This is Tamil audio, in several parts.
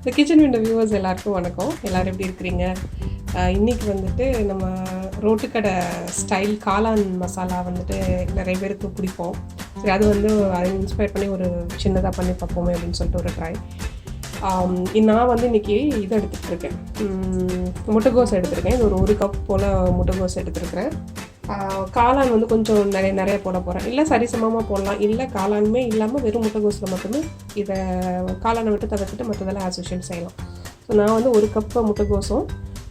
ஸோ கிச்சன் விண்டோ வியூவர்ஸ் எல்லாருக்கும் வணக்கம். எல்லோரும் எப்படி இருக்கிறீங்க? இன்றைக்கி வந்துட்டு நம்ம ரோட்டுக்கடை ஸ்டைல் காளான் மசாலா வந்துட்டு நிறைய பேருக்கு பிடிப்போம். சரி, அது வந்து அதை இன்ஸ்பயர் பண்ணி ஒரு சின்னதாக பண்ணி பார்ப்போமே அப்படின்னு சொல்லிட்டு ஒரு ட்ரை. நான் வந்து இன்றைக்கி இதை எடுத்துகிட்ருக்கேன், முட்டைகோஸ் எடுத்துருக்கேன். இது ஒரு கப் போல் முட்டைகோஸ் எடுத்துருக்கிறேன். காளான் வந்து கொஞ்சம் நிறைய போட போகிறேன். இல்லை சரிசமமாக போடலாம், இல்லை காளானுமே இல்லாமல் வெறும் முட்டைகோஸில் மட்டுமே இதை காளானை விட்டு தவிர்த்துட்டு மற்றதெல்லாம் ஆஸ் யூஷுவல் செய்யலாம். ஸோ நான் வந்து ஒரு கப்பு முட்டைகோஸும்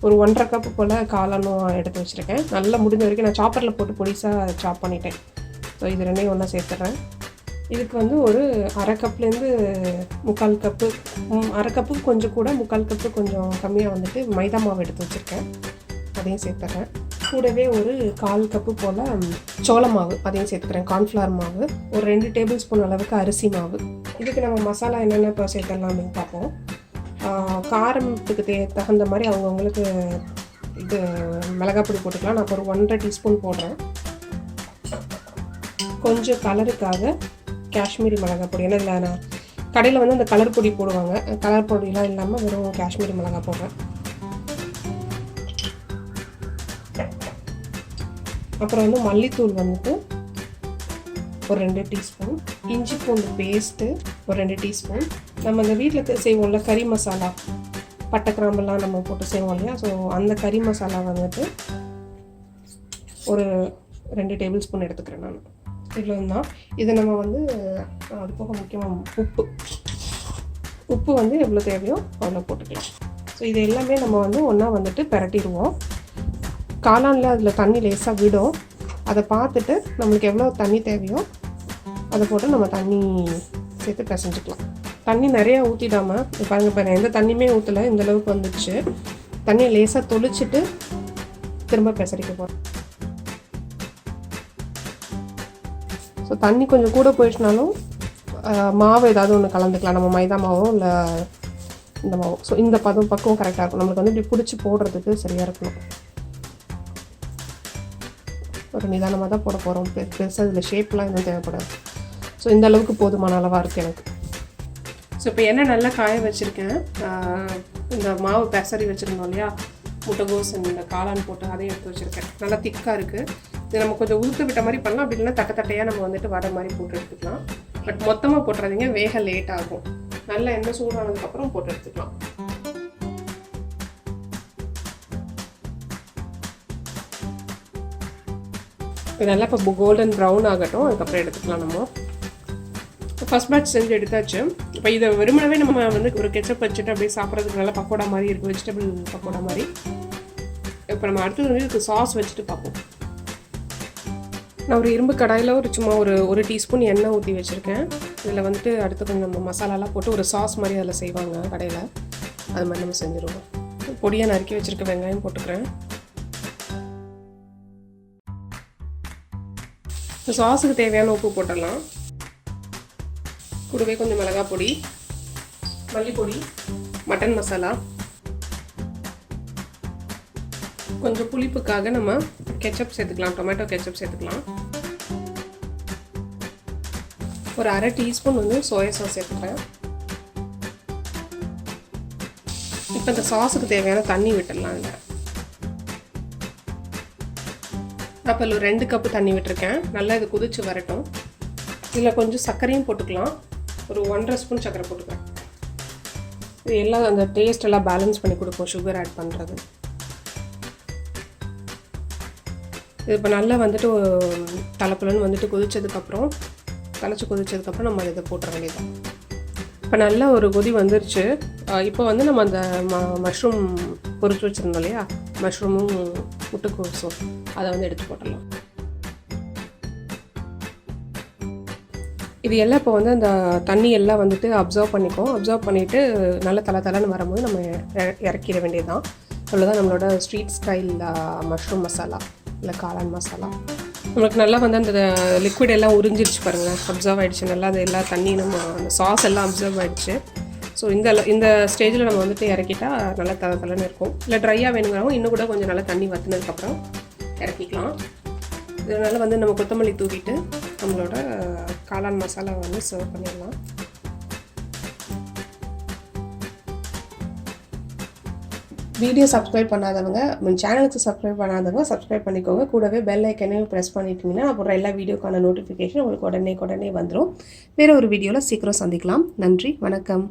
ஒரு 1.5 கப்பு போல் காளானும் எடுத்து வச்சுருக்கேன். நல்லா முடிஞ்ச வரைக்கும் நான் சாப்பரில் போட்டு பொடிசாக சாப் பண்ணிட்டேன். ஸோ இது ரெண்டையும் ஒன்றா சேர்த்துட்றேன். இதுக்கு வந்து ஒரு 1/2 கப்லேருந்து 3/4 கப்பு, 1/2 கப்பு கொஞ்சம் கூட, 3/4 கப்பு கொஞ்சம் கம்மியாக வந்துட்டு மைதா மாவு எடுத்து வச்சுருக்கேன். அதையும் சேர்த்துட்றேன். கூடவே ஒரு 1/4 கப்பு போல் சோள மாவு அதையும் சேர்த்துக்கிறேன். கார்ன்ஃப்ளவர் மாவு, ஒரு 2 டேபிள் ஸ்பூன் அளவுக்கு அரிசி மாவு. இதுக்கு நம்ம மசாலா என்னென்ன இப்போ சேர்த்துடலாம் அப்படின்னு பார்ப்போம். காரத்துக்கு தகுந்த மாதிரி அவங்கவுங்களுக்கு இது மிளகாய் பொடி போட்டுக்கலாம். நான் இப்போ ஒரு 1.5 டீஸ்பூன் போடுறேன். கொஞ்சம் கலருக்காக காஷ்மீரி மிளகாய் பொடி, ஏன்னா இதில் நான் கடையில் வந்து அந்த கலர் பொடி போடுவாங்க, கலர் பொடியெலாம் இல்லாமல் வெறும் காஷ்மீரி மிளகாய் போடுறேன். அப்புறம் வந்து மல்லித்தூள் வந்துட்டு ஒரு 2 டீஸ்பூன், இஞ்சி பூண்டு பேஸ்ட்டு ஒரு 2 டீஸ்பூன். நம்ம இந்த வீட்டில் செய்வோம்ல கறி மசாலா, பட்டை கிராம்பெல்லாம் நம்ம போட்டு செய்வோம் இல்லையா, ஸோ அந்த கறி மசாலா வந்துட்டு ஒரு 2 டேபிள் ஸ்பூன் எடுத்துக்கிறேன் நான். இதில் தான் இதை நம்ம வந்து அது போக முக்கியமாக உப்பு வந்து எவ்வளோ தேவையோ அவ்வளோ போட்டுக்கலாம். ஸோ இது எல்லாமே நம்ம வந்து ஒன்றா வந்துட்டு பிரட்டிடுவோம். காளானில் அதில் தண்ணி லேசாக விடும், அதை பார்த்துட்டு நம்மளுக்கு எவ்வளோ தண்ணி தேவையோ அதை போட்டு நம்ம தண்ணி சேர்த்து பிசைஞ்சிக்கலாம். தண்ணி நிறையா ஊற்றிடாமல், பாருங்க நான் எந்த தண்ணியுமே ஊற்றலை, இந்தளவுக்கு வந்துடுச்சு. தண்ணியை லேசாக தொளிச்சிட்டு திரும்ப பிசறிக்க போகிறோம். ஸோ தண்ணி கொஞ்சம் கூட போயிடுச்சுனாலும் மாவு ஏதாவது ஒன்று கலந்துக்கலாம், நம்ம மைதா மாவோ இல்லை இந்த மாவோ. ஸோ இந்த பக்குவம் கரெக்டாக இருக்கும், நம்மளுக்கு வந்து இப்படி பிடிச்சி போடுறதுக்கு சரியாக இருக்கணும். ஒரு நிதானமாக தான் போட போகிறோம், பெருசாக இதில் ஷேப்லாம் எதுவும் தேவைப்படாது. ஸோ இந்த அளவுக்கு போதுமான அளவாக இருக்குது எனக்கு. ஸோ இப்போ எண்ணெய் நல்லா காய வச்சுருக்கேன். இந்த மாவு பெசரி வச்சுருந்தோம் இல்லையா, முட்டைகோஸ் இந்த காளான் போட்டு அதையும் எடுத்து வச்சுருக்கேன். நல்லா திக்காக இருக்குது. இது நம்ம கொஞ்சம் உளுத்து விட்ட மாதிரி பண்ணலாம், அப்படி இல்லைன்னா தட்டையாக நம்ம வந்துட்டு வடை மாதிரி போட்டு எடுத்துக்கலாம். பட் மொத்தமாக போட்டுறாதீங்க, வேக லேட் ஆகும். நல்லா எண்ணெய் சூடானதுக்கப்புறம் போட்டு எடுத்துக்கலாம். இது நல்லா இப்போ கோல்டன் ப்ரௌன் ஆகட்டும், அதுக்கப்புறம் எடுத்துக்கலாம். நம்ம ஃபஸ்ட் பேட்ச் செஞ்சு எடுத்தாச்சு. இப்போ இதை வெறுமனவே நம்ம வந்து ஒரு கெச்சப் வச்சுட்டு அப்படியே சாப்பிட்றதுக்கு நல்லா பக்கோடா மாதிரி இருக்குது, வெஜிடபிள் பக்கோடா மாதிரி. இப்போ நம்ம அடுத்தது வந்து இதுக்கு சாஸ் வச்சுட்டு பார்ப்போம். நான் ஒரு இரும்பு கடாயில் சும்மா ஒரு டீஸ்பூன் எண்ணெய் ஊற்றி வச்சுருக்கேன். இதில் வந்துட்டு அடுத்து கொஞ்சம் நம்ம மசாலாலாம் போட்டு ஒரு சாஸ் மாதிரி அதில் செய்வாங்க கடையில், அது மாதிரி நம்ம செஞ்சுருவோம். பொடியாக நறுக்கி வச்சுருக்க வெங்காயம் போட்டுக்கிறேன். இந்த சாஸுக்கு தேவையான உப்பு போட்டுடலாம். கூடவே கொஞ்சம் மிளகாய் பொடி, மல்லிப்பொடி, மட்டன் மசாலா, கொஞ்சம் புளிப்புக்காக நம்ம கெச்சப் சேர்த்துக்கலாம், டொமேட்டோ கெச்சப் சேர்த்துக்கலாம். ஒரு 1/2 டீஸ்பூன் வந்து சோயா சாஸ் சேர்த்துக்கிறேன். இப்போ இந்த சாஸுக்கு தேவையான தண்ணி விட்டுடலாம். இல்லை அப்போ ஒரு 2 கப்பு தண்ணி விட்டுருக்கேன். நல்லா இது கொதிச்சு வரட்டும். இதில் கொஞ்சம் சர்க்கரையும் போட்டுக்கலாம், ஒரு 1.5 ஸ்பூன் சர்க்கரை போட்டுக்கிறேன். இது எல்லாம் அந்த டேஸ்ட் எல்லாம் பேலன்ஸ் பண்ணி கொடுப்போம் சுகர் ஆட் பண்ணுறது. இது இப்போ நல்லா வந்துட்டு தலைப்புலன்னு வந்துட்டு கொதிச்சதுக்கப்புறம் நம்ம இதை போட்டுற வேண்டியதான். இப்போ நல்லா ஒரு கொதி வந்துருச்சு. இப்போ வந்து நம்ம அந்த மஷ்ரூம் பொரிச்சு வச்சுருந்தோம் இல்லையா, மஷ்ரூமும் முட்டைக்கோஸும் அதை வந்து எடுத்து போட்டுடலாம். இது எல்லாம் இப்போ வந்து அந்த தண்ணி எல்லாம் வந்துட்டு அப்சர்வ் பண்ணிவிட்டு நல்லா தலைன்னு வரும்போது நம்ம இறக்கிட வேண்டியது தான். அவ்வளோதான் நம்மளோட ஸ்ட்ரீட் ஸ்டைல் மஷ்ரூம் மசாலா இல்லை காளான் மசாலா. நம்மளுக்கு நல்லா வந்து அந்த லிக்விட் எல்லாம் உறிஞ்சிருச்சு பாருங்கள், அப்சர்வ் ஆகிடுச்சு நல்லா. அது எல்லா தண்ணி நம்ம அந்த சாஸ் எல்லாம் அப்சர்வ் ஆகிடுச்சு. ஸோ இந்த ஸ்டேஜில் நம்ம வந்துட்டு இறக்கிட்டா நல்லா தலைன்னு இருக்கும். இல்லை ட்ரையாக வேணுங்கிறவங்க இன்னும் கூட கொஞ்சம் நல்லா தண்ணி வற்றினதுக்கப்புறம் இறக்கிக்கலாம். இதனால் வந்து நம்ம கொத்தமல்லி தூவிட்டு நம்மளோட காளான் மசாலா வந்து சர்வ் பண்ணிடலாம். வீடியோ சப்ஸ்கிரைப் பண்ணாதவங்க சேனலுக்கு சப்ஸ்கிரைப் பண்ணாதவங்க சப்ஸ்கிரைப் பண்ணிக்கோங்க. கூடவே பெல் ஐக்கனையும் ப்ரெஸ் பண்ணிட்டீங்கன்னா அப்புறம் எல்லா வீடியோக்கான நோட்டிஃபிகேஷன் உங்களுக்கு உடனே வந்துடும். வேறு ஒரு வீடியோவில் சீக்கிரம் சந்திக்கலாம். நன்றி, வணக்கம்.